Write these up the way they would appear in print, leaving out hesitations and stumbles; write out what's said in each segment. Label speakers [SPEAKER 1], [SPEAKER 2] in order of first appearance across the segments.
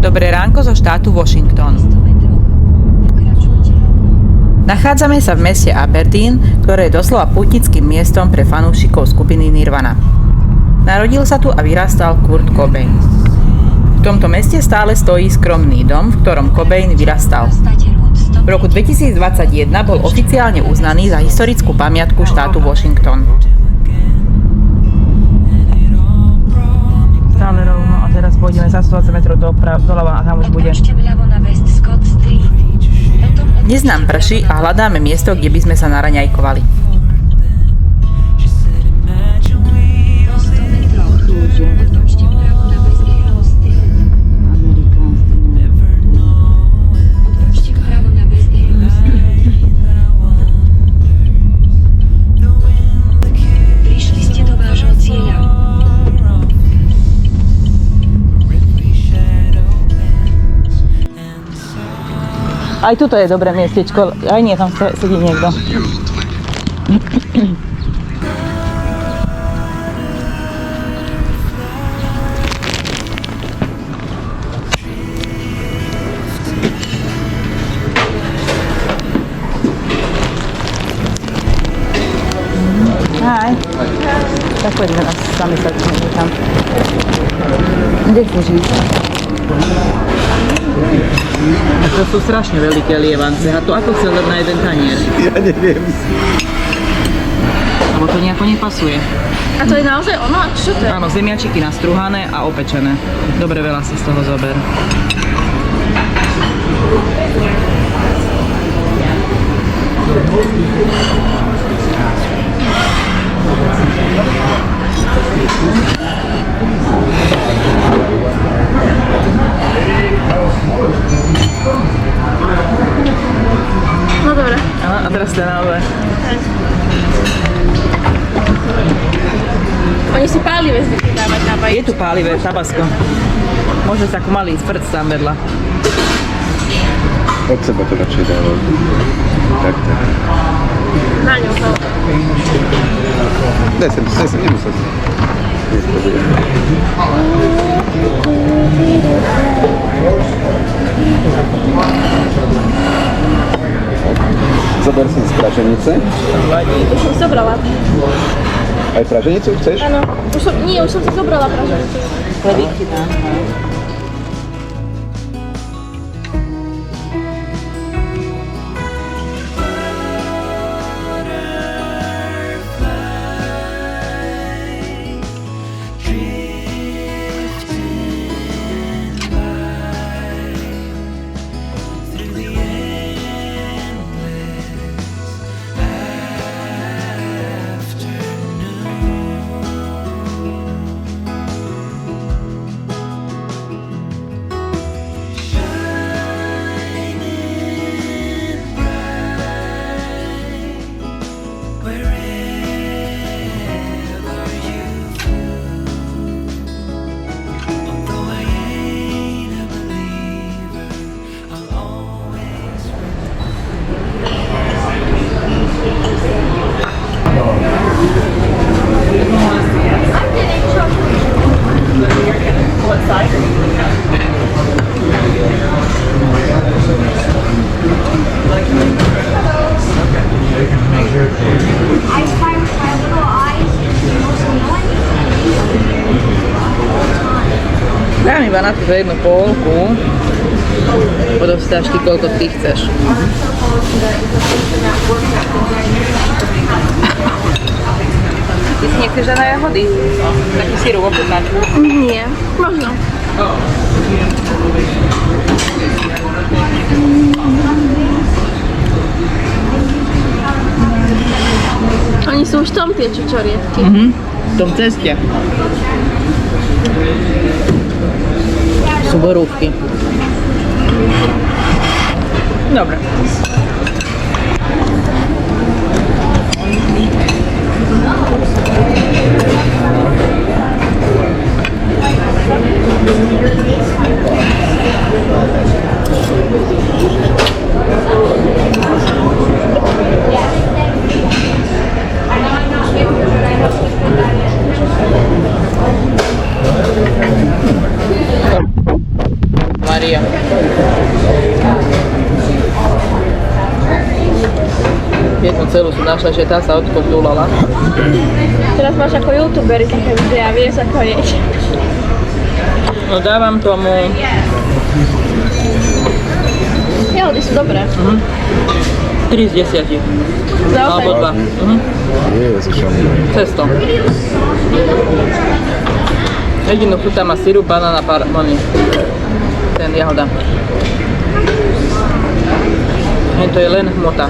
[SPEAKER 1] Dobré ránko zo štátu Washington. Nachádzame sa v meste Aberdeen, ktoré je doslova pútnickým miestom pre fanúšikov skupiny Nirvana. Narodil sa tu a vyrastal Kurt Cobain. V tomto meste stále stojí skromný dom, v ktorom Cobain vyrastal. V roku 2021 bol oficiálne uznaný za historickú pamiatku štátu Washington. Stále rovno a teraz pôjdeme za 120 metrov doľava a tam už bude. Dnes nám prší a hľadáme miesto, kde by sme sa naraňajkovali. Aj tuto je dobré miestečko, aj nie, tam sedí niekto. Hi. Tak poďme nás sami sadíme tam. Kde chceš ísť? A to sú strašne veľké lievance. A to ako celé na jeden tanier?
[SPEAKER 2] Ja neviem.
[SPEAKER 1] Lebo to nejako nepasuje.
[SPEAKER 3] A to je naozaj ono? Čo to je?
[SPEAKER 1] Áno, zemiačiky nastruhané a opečené. Dobre, veľa si z toho zober.
[SPEAKER 3] No dobre.
[SPEAKER 1] A teraz ste naozaj.
[SPEAKER 3] Oni si pálivé zvykli dávať na vajíčko.
[SPEAKER 1] Je tu pálivé tabasko. Môže sa ako malý sprc tam vedľa.
[SPEAKER 2] Od seba to radšej dávam. Tak.
[SPEAKER 3] Na ňu to.
[SPEAKER 2] Daj sem, nemusel si. Zober si z praženice.
[SPEAKER 3] Už som si zobrala.
[SPEAKER 2] Aj praženicu chceš?
[SPEAKER 3] Áno. Už som si zobrala praženicu.
[SPEAKER 1] Chlebíky dám. Dám iba na tú jednu polku. Odovstáš ty, koľko ty chceš. Ty si nechceš žiadne jahody? Taký síru ochutnať?
[SPEAKER 3] Nie. Možno. Oni sú už v tom tie čučoriedky.
[SPEAKER 1] V tom ceste. Sú borúvky. Dobre. Maria. Jednu celú som našla, že tá sa odkotúlala.
[SPEAKER 3] Teraz máš ako youtuberi také videá, vieš ako je.
[SPEAKER 1] No dávam tomu...
[SPEAKER 3] Jahody sú dobré.
[SPEAKER 1] 3 z 10. Alebo 2.
[SPEAKER 2] Ježišom.
[SPEAKER 1] Cesto. Jedinú chuť tam má sirup, banána, ten jahoda. To je len hmota.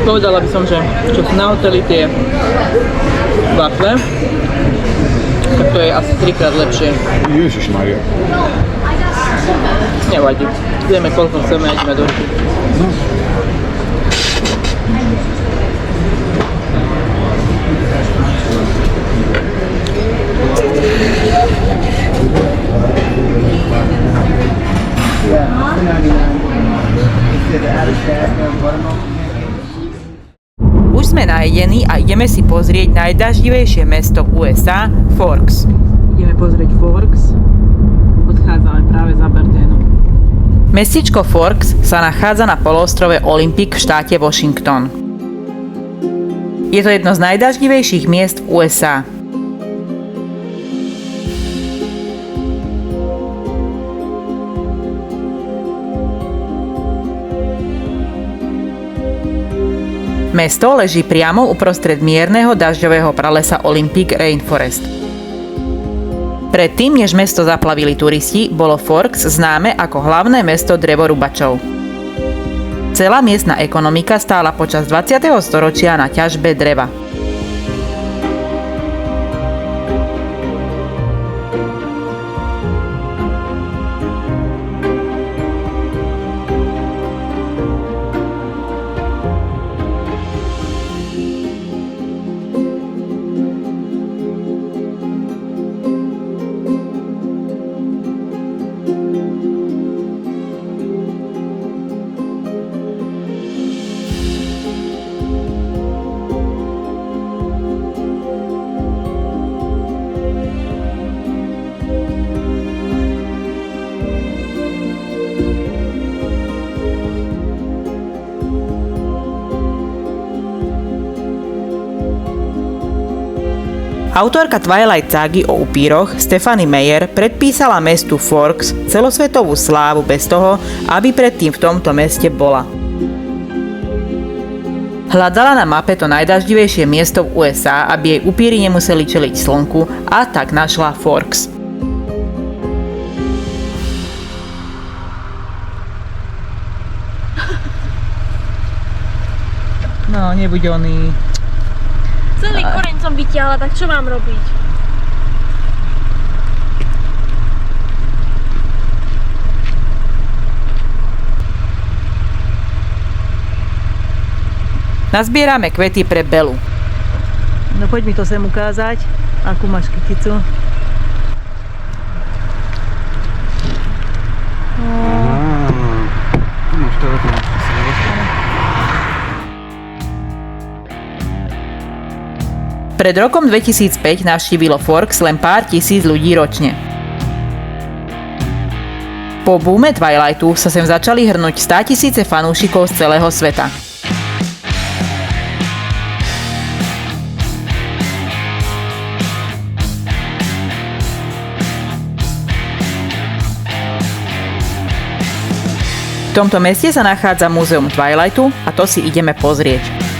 [SPEAKER 1] Povedala by som, že čo sú na hoteli tie wafle, tak to je asi 3-krát lepšie.
[SPEAKER 2] Ježišmaria.
[SPEAKER 1] Nevadí. Ideme koľko chceme a ideme do ruky. Už sme najedení a ideme si pozrieť najdaždivejšie mesto v USA, Forks. Ideme pozrieť Forks. Odchádzame práve z Aberdeenu. Mestečko Forks sa nachádza na poloostrove Olympic v štáte Washington. Je to jedno z najdaždivejších miest v USA. Mesto leží priamo uprostred mierneho dažďového pralesa Olympic Rainforest. Predtým, než mesto zaplavili turisti, bolo Forks známe ako hlavné mesto drevorúbačov. Celá miestna ekonomika stála počas 20. storočia na ťažbe dreva. Autorka Twilight ságy o upíroch Stephanie Meyer predpísala mestu Forks celosvetovú slávu bez toho, aby predtým v tomto meste bola. Hľadala na mape to najdaždivejšie miesto v USA, aby jej upíri nemuseli čeliť slnku, a tak našla Forks. No, nebuď oný.
[SPEAKER 3] Celý koreň som vytiahla, tak čo mám robiť?
[SPEAKER 1] Nazbierame kvety pre Belu. No poď mi to sem ukázať, akú máš kyticu. Pred rokom 2005 navštívilo Forks len pár tisíc ľudí ročne. Po boome Twilightu sa sem začali hrnúť 100 000 fanúšikov z celého sveta. V tomto meste sa nachádza múzeum Twilightu a to si ideme pozrieť.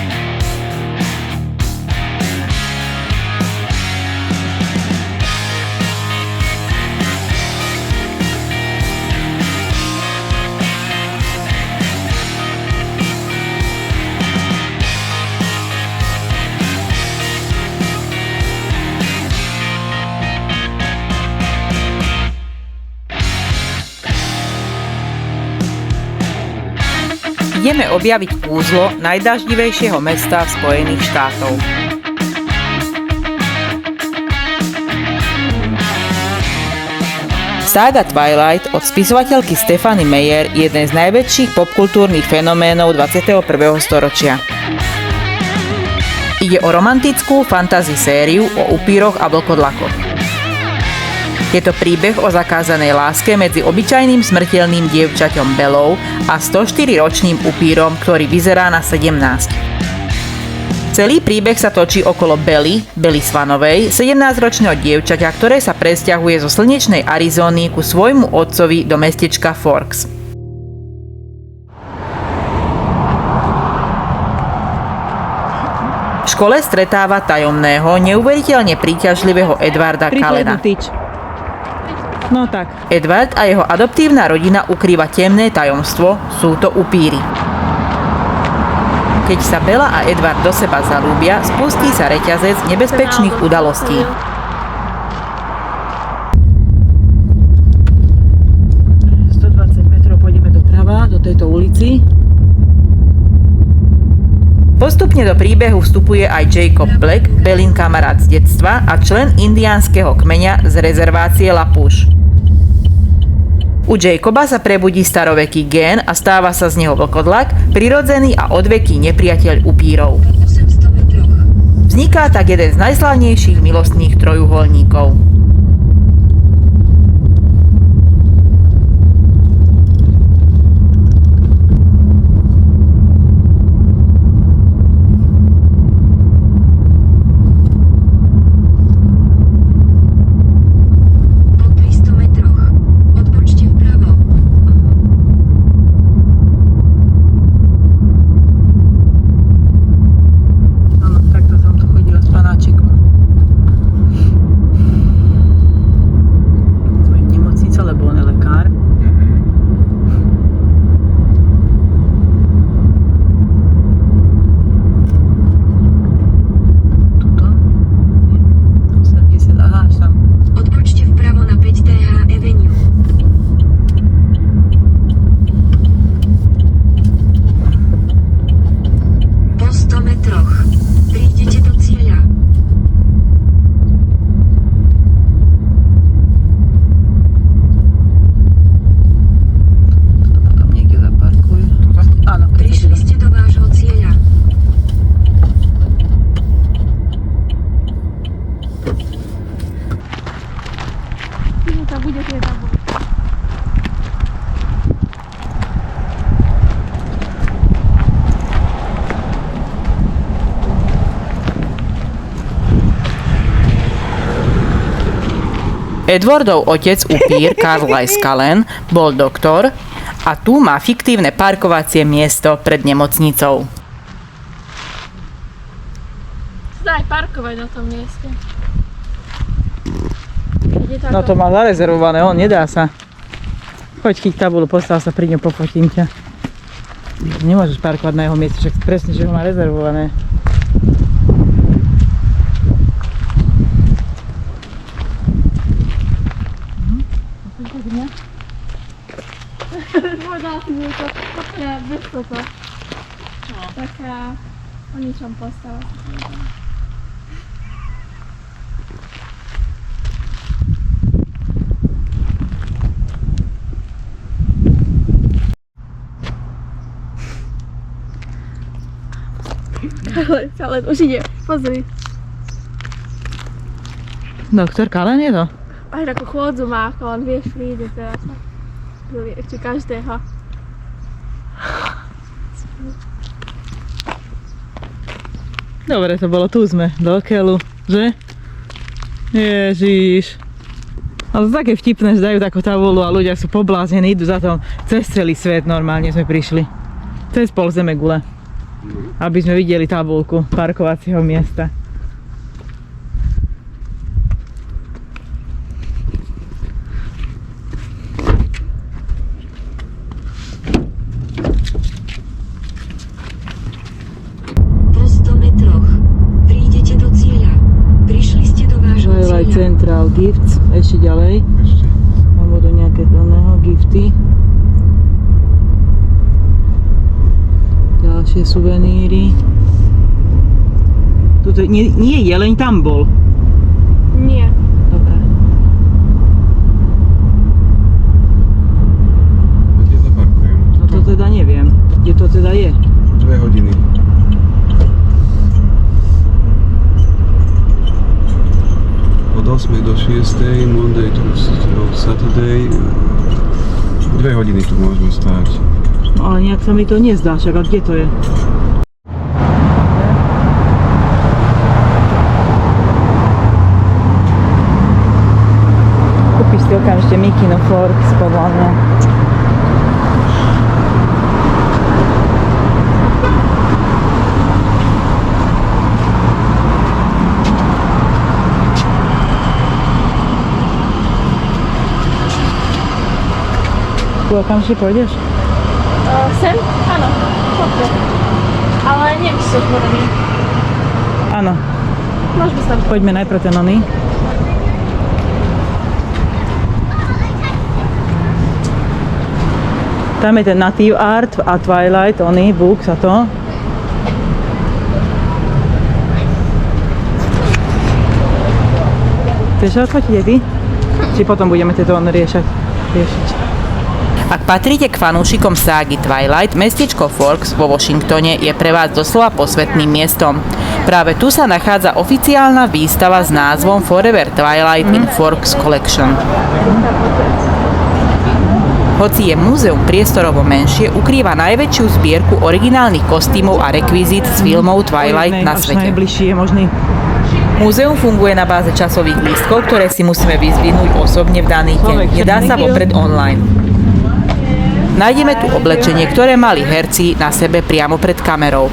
[SPEAKER 1] Ideme objaviť kúzlo najdaždivejšieho mesta v Spojených štátov. Sága Twilight od spisovateľky Stephanie Meyer je jeden z najväčších popkultúrnych fenoménov 21. storočia. Ide o romantickú fantasy sériu o upíroch a vlkodlakoch. Je to príbeh o zakázanej láske medzi obyčajným smrteľným dievčaťom Bellou a 104-ročným upírom, ktorý vyzerá na 17. Celý príbeh sa točí okolo Belly Swanovej, 17-ročného dievčaťa, ktoré sa presťahuje zo slnečnej Arizóny ku svojmu otcovi do mestečka Forks. V škole stretáva tajomného, neuveriteľne príťažlivého Edwarda Callena.
[SPEAKER 4] No tak.
[SPEAKER 1] Edward a jeho adoptívna rodina ukrýva temné tajomstvo, sú to upíry. Keď sa Bella a Edward do seba zalúbia, spustí sa reťazec nebezpečných udalostí.
[SPEAKER 4] Metrov pôjdeme doprava, do tejto ulici.
[SPEAKER 1] Postupne do príbehu vstupuje aj Jacob Black, Bellin kamarát z detstva a člen indiánskeho kmeňa z rezervácie Lapuš. U Jacoba sa prebudí staroveký gén a stáva sa z neho vlkodlak, prirodzený a odveký nepriateľ upírov. Vzniká tak jeden z najslávnejších milostných trojuholníkov. Edwardov otec upír Carlisle Cullen bol doktor a tu má fiktívne parkovacie miesto pred nemocnicou.
[SPEAKER 3] Daj parkovať na tom mieste.
[SPEAKER 4] No to má zarezervované, on nedá sa. Choď, chyť tabulu, postav sa pri ňom, pofotím ťa. Nemôžeš parkovať na jeho mieste, však presne, že ho má rezervované.
[SPEAKER 3] Povedala si mi to bez toto. Taká o ničom postava. Ale už ide, pozri.
[SPEAKER 4] Doktor Cullen je to?
[SPEAKER 3] Až takú chôdzu má, ako on vieš, príde teraz. Ešte každého.
[SPEAKER 4] Dobre, to bolo, tu sme, do keľu, že? Ježiš. Ale to také vtipné, že dajú takú tabulu a ľudia sú pobláznení, idú za tom cez celý svet, normálne sme prišli. Cez pol zemegule. Aby sme videli tabulku parkovacieho miesta. Central Gifts, ešte ďalej. Tam budú nejaké gifty. Ďalšie suveníry. Tuto nie jeleň, tam bol.
[SPEAKER 3] Nie.
[SPEAKER 4] Dobre.
[SPEAKER 2] Kde zaparkujem?
[SPEAKER 4] No to teda neviem. Kde to teda je?
[SPEAKER 2] 2 hodiny. 8 do 6, Monday to Saturday. 2 hodiny tu môžeme stáť.
[SPEAKER 4] No, ale nejak sa mi to nezdá, však a kde to je? Kúpiš si okamžite Mikino Forks, podľa mňa. Tu okamžite pôjdeš?
[SPEAKER 3] Sem? Áno. Poďme. Ale neviem, či sú otvorený.
[SPEAKER 4] Áno,
[SPEAKER 3] Môžeme sa tam.
[SPEAKER 4] poďme najprv ten oný. Tam je ten Native Art a Twilight, oný, Books a to. Chceš sa odfotiť aj ty? Či potom budeme tieto riešiť?
[SPEAKER 1] Ak patríte k fanúšikom ságy Twilight, mestečko Forks vo Washingtone je pre vás doslova posvätným miestom. Práve tu sa nachádza oficiálna výstava s názvom Forever Twilight in Forks Collection. Hoci je múzeum priestorovo menšie, ukrýva najväčšiu zbierku originálnych kostýmov a rekvizít z filmov Twilight na svete.
[SPEAKER 4] Najbližší je možný.
[SPEAKER 1] Múzeum funguje na báze časových lístkov, ktoré si musíme vyzdvihnúť osobne v daný deň. Nedá sa vopred online. Nájdeme tu oblečenie, ktoré mali herci na sebe priamo pred kamerou.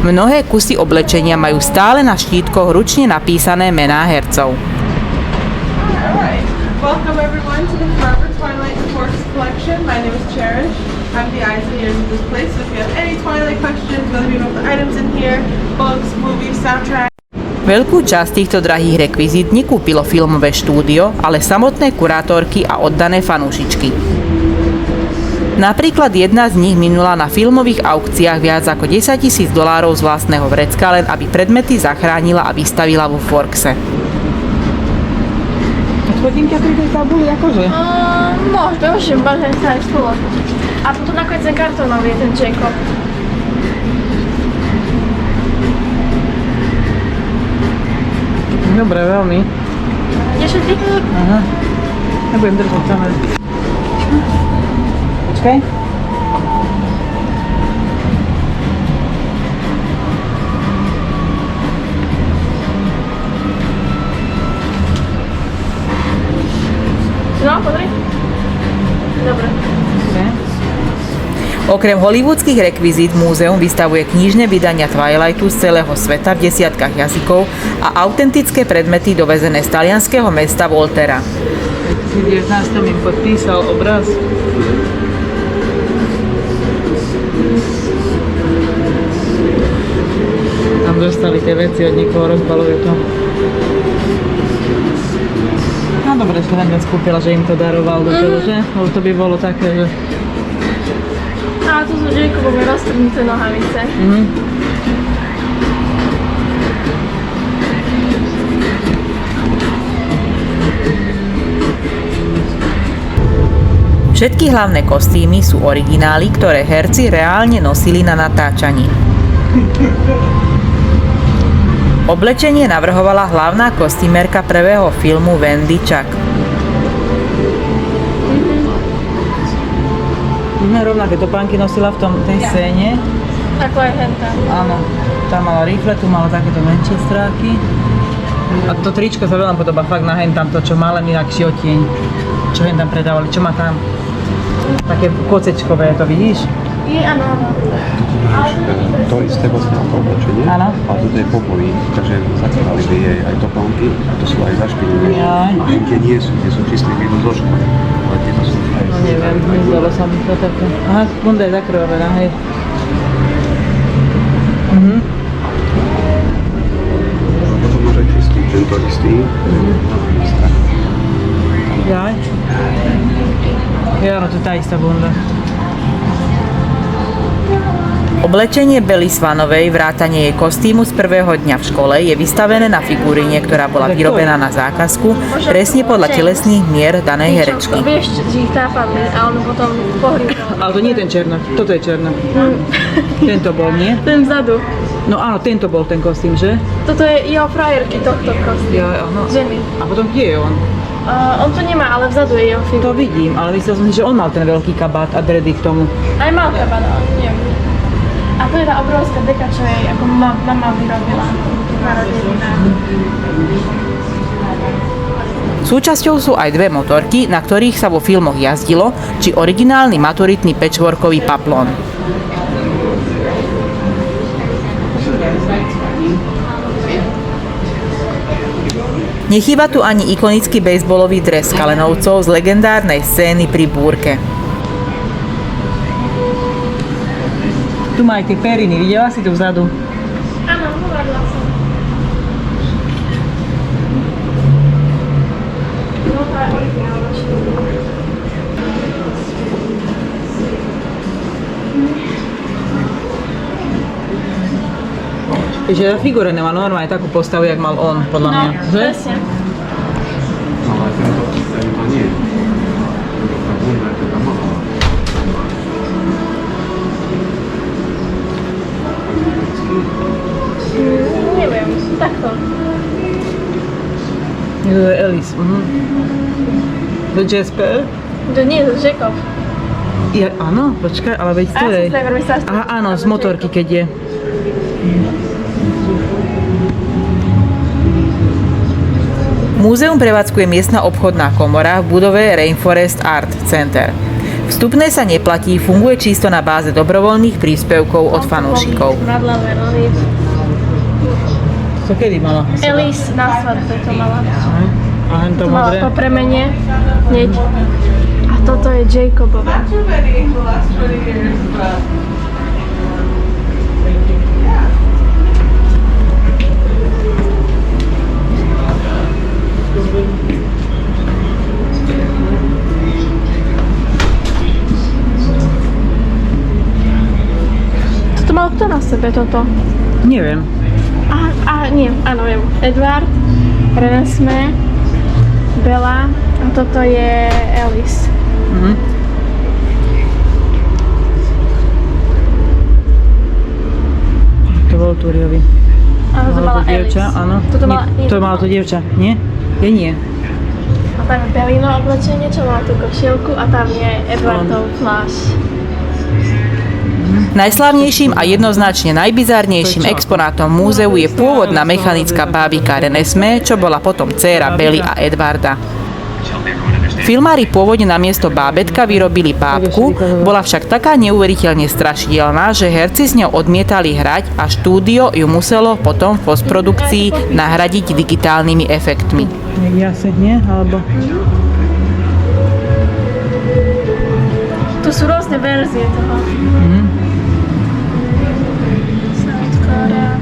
[SPEAKER 1] Mnohé kusy oblečenia majú stále na štítkoch ručne napísané mená hercov.
[SPEAKER 5] Welcome everyone to the Forever Twilight and Forks collection. My name is Cherish. I'm the eyes and ears of this place. So if you have any Twilight questions, whether you know the items in here, books, movies, soundtrack.
[SPEAKER 1] Veľkú časť týchto drahých rekvizít nekúpilo filmové štúdio, ale samotné kurátorky a oddané fanúšičky. Napríklad jedna z nich minula na filmových aukciách viac ako $10,000 z vlastného vrecka, len aby predmety zachránila a vystavila vo Forkse.
[SPEAKER 4] Odfotím ťa pri tej tabuli, akože?
[SPEAKER 3] Môžem, bažem sa aj spolu. A potom nakoniec ten kartónový je ten Jacob.
[SPEAKER 4] Dobre, veľmi.
[SPEAKER 3] Ideš ty?
[SPEAKER 4] Aha. Nebudem držať kameru. Počkaj.
[SPEAKER 3] No, pozri. Dobre.
[SPEAKER 1] Okrem hollywoodských rekvizít múzeum vystavuje knižné vydania Twilightu z celého sveta v desiatkách jazykov a autentické predmety dovezené z talianskeho mesta Volterra.
[SPEAKER 4] V 19. im podpísal obraz. Tam dostali tie veci od niekoho, rozbalujú to. No dobre, že len skúpila, že im to daroval do toho, že? Lebo to by bolo také, že...
[SPEAKER 3] A tu sú Jacobové roztrhnuté nohavice.
[SPEAKER 1] Všetky hlavné kostýmy sú originály, ktoré herci reálne nosili na natáčaní. Oblečenie navrhovala hlavná kostýmerka prvého filmu Wendy Chuck.
[SPEAKER 4] Rovnaké topánky nosila v tej scéne.
[SPEAKER 3] Ako aj henta.
[SPEAKER 4] Áno, tam mala rifle, tu mala takéto menšie stráky. A to tričko sa veľmi podobá fakt na hentam, to čo má len inakší odtieň. Čo hentam predávali, čo má tam? Také kocečkové, to vidíš?
[SPEAKER 3] Áno, áno.
[SPEAKER 2] To isté vlastne ako oblečenie,
[SPEAKER 4] Áno.
[SPEAKER 2] ale toto je popoví, takže zakladali by jej aj topánky a to sú aj zašpinené.
[SPEAKER 4] Jaj.
[SPEAKER 2] A tie nie sú čisté, jedno zošku, ale tieto sú aj...
[SPEAKER 4] No neviem, nezdalo sa mi to také. Aha, bunda je zakrvavená, hej.
[SPEAKER 2] Potom máš aj čistý, tento istý.
[SPEAKER 4] Jaj. Ja, no to je tá istá bunda.
[SPEAKER 1] Oblečenie Belly Swanovej, vrátanie jej kostýmu z prvého dňa v škole je vystavené na figurine, ktorá bola vyrobená na zákazku, presne podľa telesných mier danej herečky.
[SPEAKER 3] Vieš, že ich tápadli a on potom pohrízol.
[SPEAKER 4] Ale to nie je ten černo, toto je černo. Tento bol, nie?
[SPEAKER 3] Ten vzadu.
[SPEAKER 4] No áno, tento bol ten kostým, že?
[SPEAKER 3] Toto je jeho frajerky, tohto kostým.
[SPEAKER 4] Ja, áno.
[SPEAKER 3] Ženy.
[SPEAKER 4] A potom kde je on?
[SPEAKER 3] On to nemá, ale vzadu je jeho
[SPEAKER 4] To
[SPEAKER 3] figura.
[SPEAKER 4] vidím, ale myslel som si, že on mal ten veľký kabát a dredy k tomu.
[SPEAKER 3] Aj mal kabát, ale neviem. A to je tá obrovská deka, čo jej ako mama vyrobila na narodeninách.
[SPEAKER 1] Súčasťou sú aj dve motorky, na ktorých sa vo filmoch jazdilo, či originálny maturitný patchworkový paplón. Nechýba tu ani ikonický bejsbolový dres Kalenovcov z legendárnej scény pri búrke.
[SPEAKER 4] Tu má aj tie periny, videla si tu vzadu?
[SPEAKER 3] Áno, hovorila som. No tá je originálna štúdia.
[SPEAKER 4] Že tá figura nemá normálne takú postavu, jak mal on, podľa mňa.
[SPEAKER 3] No,
[SPEAKER 4] Že?
[SPEAKER 3] presne.
[SPEAKER 2] No ale tento nie. Tá bunda je taká malá.
[SPEAKER 3] Neviem, takto.
[SPEAKER 4] To je Alice. To je Jasper?
[SPEAKER 3] To nie je to Jacob.
[SPEAKER 4] Ja, áno, počkaj, ale veď to
[SPEAKER 3] A ja
[SPEAKER 4] je...
[SPEAKER 3] som si najprv myslela, že to
[SPEAKER 4] Aha, áno, z motorky, keď je.
[SPEAKER 1] Múzeum prevádzkuje miestna obchodná komora v budove Rainforest Art Center. Vstupné sa neplatí, funguje čisto na báze dobrovoľných príspevkov od fanúšikov.
[SPEAKER 3] Madla Veronik.
[SPEAKER 4] To kedy mala?
[SPEAKER 3] Elise na svadbe to mala.
[SPEAKER 4] A hen to
[SPEAKER 3] To mala
[SPEAKER 4] modré?
[SPEAKER 3] po premene. Hneď. A toto je Jacobové.
[SPEAKER 5] Not too many in the last 20 years, but
[SPEAKER 3] Toto mal kto na sebe, toto?
[SPEAKER 4] Neviem.
[SPEAKER 3] Nie, áno, viem. Edward, Renesmee, Bella a toto je Alice.
[SPEAKER 4] To bol Turiovi.
[SPEAKER 3] A toto mala
[SPEAKER 4] to dievča,
[SPEAKER 3] Alice.
[SPEAKER 4] áno.
[SPEAKER 3] Toto mala,
[SPEAKER 4] Nie, to mala to dievča, nie? Je nie.
[SPEAKER 3] A tam je Bellino oblečenie, čo má tú košielku a tam je Edwardov fláš.
[SPEAKER 1] Najslávnejším a jednoznačne najbizarnejším exponátom múzeu je pôvodná mechanická bábika Renesmee, čo bola potom dcéra Belly a Edwarda. Filmári pôvodne namiesto bábetka vyrobili bábku, bola však taká neuveriteľne strašidelná, že herci s ňou odmietali hrať a štúdio ju muselo potom v postprodukcii nahradiť digitálnymi efektmi.
[SPEAKER 4] Jasne, nie? Alebo...
[SPEAKER 3] Tu sú rôzne verzie toho. South Korea.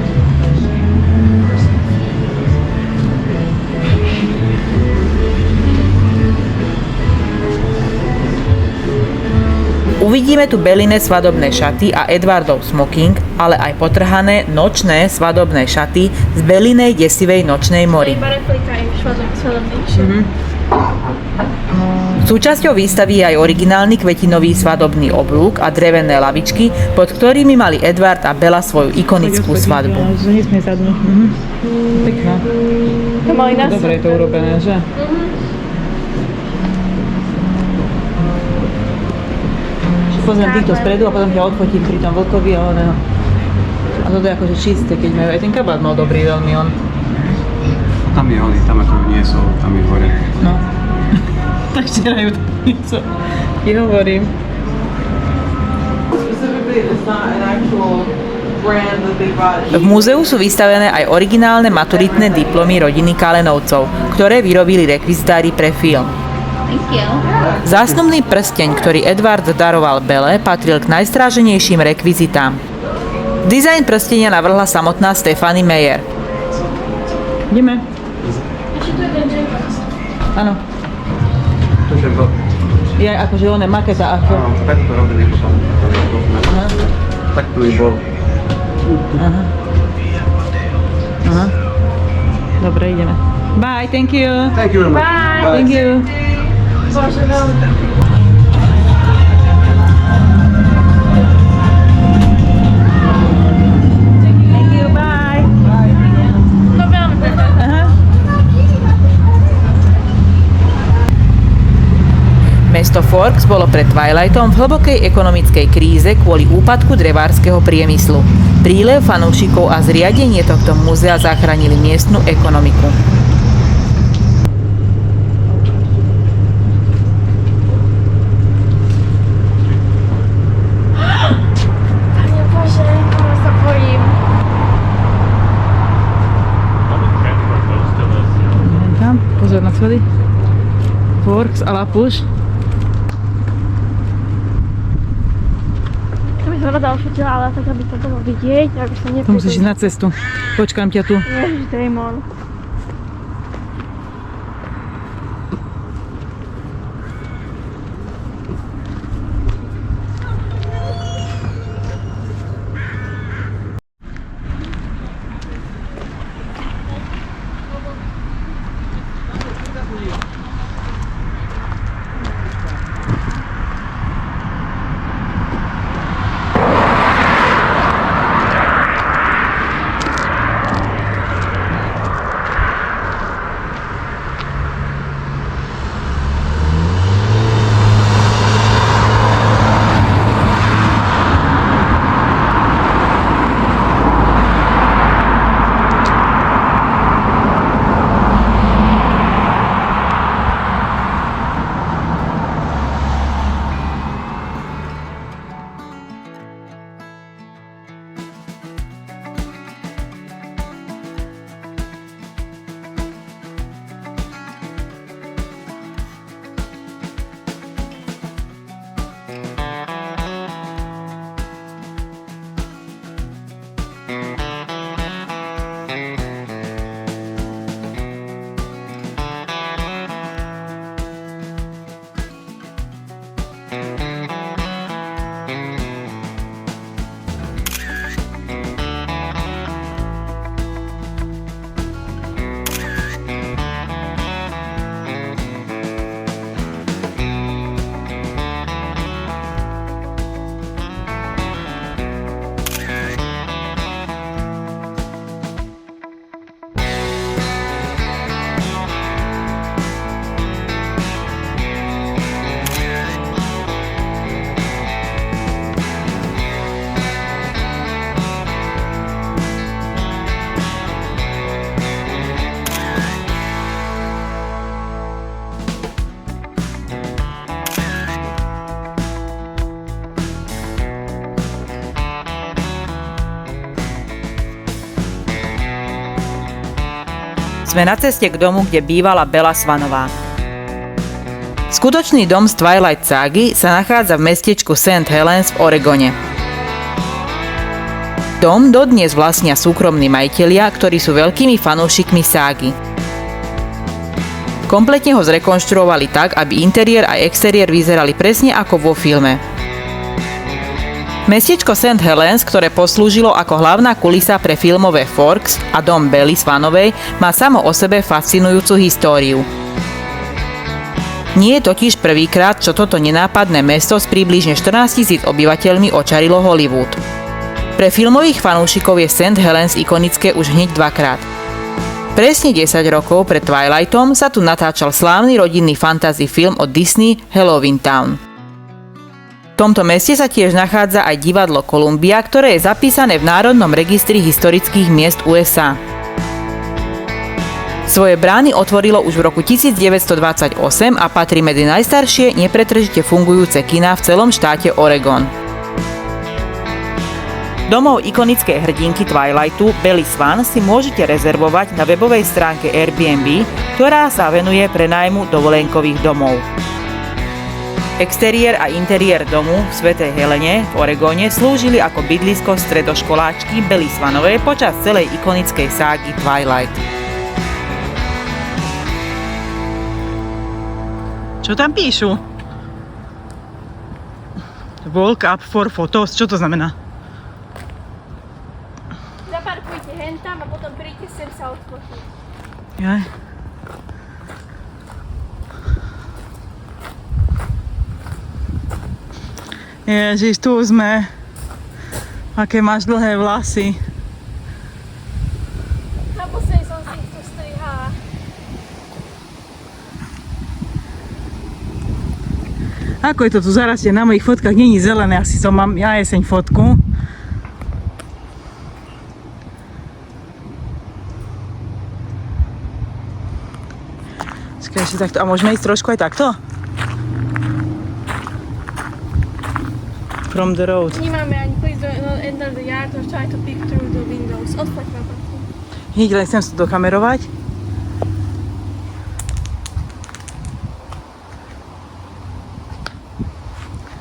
[SPEAKER 1] Uvidíme tu Belline svadobné šaty a Edwardov smoking, ale aj potrhané nočné svadobné šaty z Bellinej desivej nočnej
[SPEAKER 3] To je
[SPEAKER 1] mori.
[SPEAKER 3] iba replika ich svadobnejšie.
[SPEAKER 1] Súčasťou výstavy je aj originálny kvetinový svadobný oblúk a drevené lavičky, pod ktorými mali Edward a Bella svoju ikonickú svadbu.
[SPEAKER 4] Že nesmie sadnúť. Pekná.
[SPEAKER 3] To mali na
[SPEAKER 4] Dobre je to urobené, že? Pozriem týchto spredu a potom ťa odfotím pri tom vlkovi a oného. A toto je akože čisté, keď majú. Aj ten kabát mal dobrý veľmi on.
[SPEAKER 2] Tam je oni, tam ako niesol, tam je hore.
[SPEAKER 4] No. Tak štierajú tam niečo. Ti hovorím.
[SPEAKER 5] specifically it's not an actual brand that they bought.
[SPEAKER 1] V múzeu sú vystavené aj originálne maturitné diplomy rodiny Kalenovcov, ktoré vyrobili rekvizitári pre film. Zásnubný prsteň, ktorý Edward daroval Belle, patril k najstráženejším rekvizitám. Dizajn prstenia navrhla samotná Stephanie Meyer.
[SPEAKER 4] Ideme. Áno.
[SPEAKER 2] To je
[SPEAKER 4] Je akože on je maketa ako.
[SPEAKER 2] preto to robili potom.
[SPEAKER 4] Aha.
[SPEAKER 2] Tak plný bol.
[SPEAKER 4] Aha. Aha. Dobre, ideme. Bye, thank you.
[SPEAKER 2] Thank you very much.
[SPEAKER 3] Bye.
[SPEAKER 4] Thank you.
[SPEAKER 3] Bože, veľmi.
[SPEAKER 4] Thank you, bye.
[SPEAKER 3] No veľmi pekné.
[SPEAKER 4] Aha.
[SPEAKER 1] Mesto Forks bolo pred Twilightom v hlbokej ekonomickej kríze kvôli úpadku drevárskeho priemyslu. Prílev fanúšikov a zriadenie tohto múzea zachránili miestnu ekonomiku.
[SPEAKER 3] Panie Boże, ja sa bojím.
[SPEAKER 4] Idem tam, pozor na schody. Forks a Lapuš.
[SPEAKER 3] To by som rada ošutila, ale tak, aby to bolo vidieť, aby sa
[SPEAKER 4] To musíš ísť na cestu. Počkám ťa tu.
[SPEAKER 3] Ježiš, démon.
[SPEAKER 1] Sme na ceste k domu, kde bývala Bella Swanová. Skutočný dom z Twilight ságy sa nachádza v mestečku St. Helens v Oregone. Dom dodnes vlastnia súkromní majitelia, ktorí sú veľkými fanúšikmi ságy. Kompletne ho zrekonštruovali tak, aby interiér a exteriér vyzerali presne ako vo filme. Mestečko St. Helens, ktoré poslúžilo ako hlavná kulisa pre filmové Forks a dom Belly Swanovej, má samo o sebe fascinujúcu históriu. Nie je totiž prvýkrát, čo toto nenápadné mesto s približne 14 000 obyvateľmi očarilo Hollywood. Pre filmových fanúšikov je St. Helens ikonické už hneď dvakrát. Presne 10 rokov pred Twilightom sa tu natáčal slávny rodinný fantasy film od Disney Halloween Town. V tomto meste sa tiež nachádza aj divadlo Columbia, ktoré je zapísané v Národnom registri historických miest USA. Svoje brány otvorilo už v roku 1928 a patrí medzi najstaršie nepretržite fungujúce kiná v celom štáte Oregon. Domov ikonickej hrdinky Twilightu Belly Swan si môžete rezervovať na webovej stránke Airbnb, ktorá sa venuje prenájmu dovolenkových domov. Exteriér a interiér domu v Svätej Helene v Oregone slúžili ako bydlisko stredoškoláčky Belly Swanovej počas celej ikonickej ságy Twilight.
[SPEAKER 4] Čo tam píšu? Walk up for photos. Čo to znamená? Jaj. Ježiš, tu sme. Aké máš dlhé vlasy.
[SPEAKER 3] Naposledy som si ich tu strihala.
[SPEAKER 4] Ako je to tu zarastie? Na mojich fotkách není zelené, asi som mám ja jeseň fotku. Počkaj, ešte takto. A môžeme ísť trošku aj takto? From the road.
[SPEAKER 3] Nemáme ani please don't enter the yard or try to peek through the windows. Odfoď ma prosím.
[SPEAKER 4] Hneď len chcem sa dokamerovať.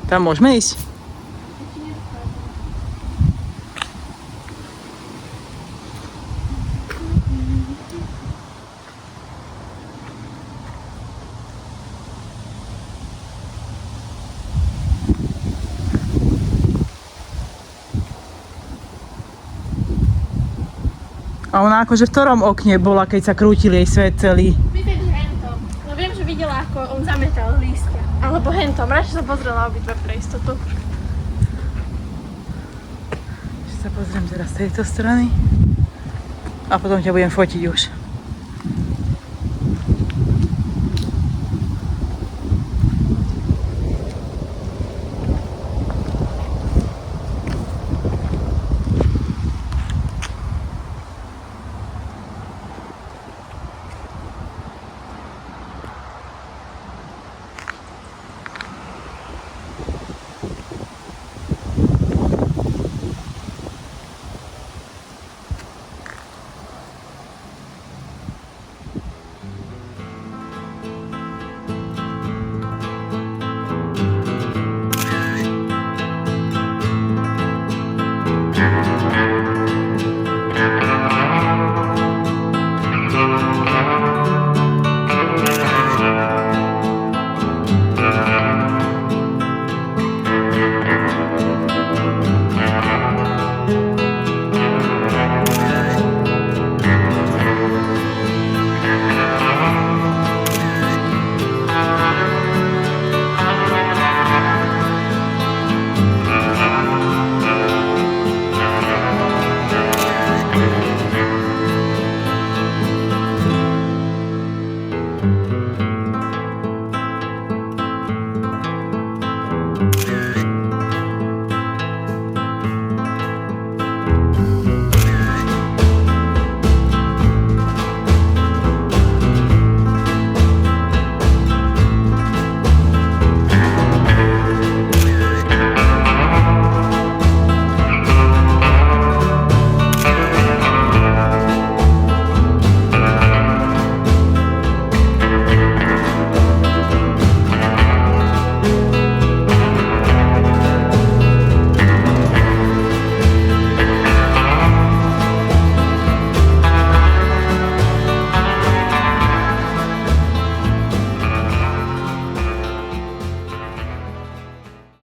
[SPEAKER 4] Tam môžeme ísť? A ona akože v ktorom okne bola, keď sa krútil jej svet celý?
[SPEAKER 3] Vidieť hentom. No viem, že videla, ako on zametal lístia. Alebo hentom. Radšej som pozrela obidve pre istotu.
[SPEAKER 4] Ešte sa pozriem teraz z tejto strany. A potom ťa budem fotiť už.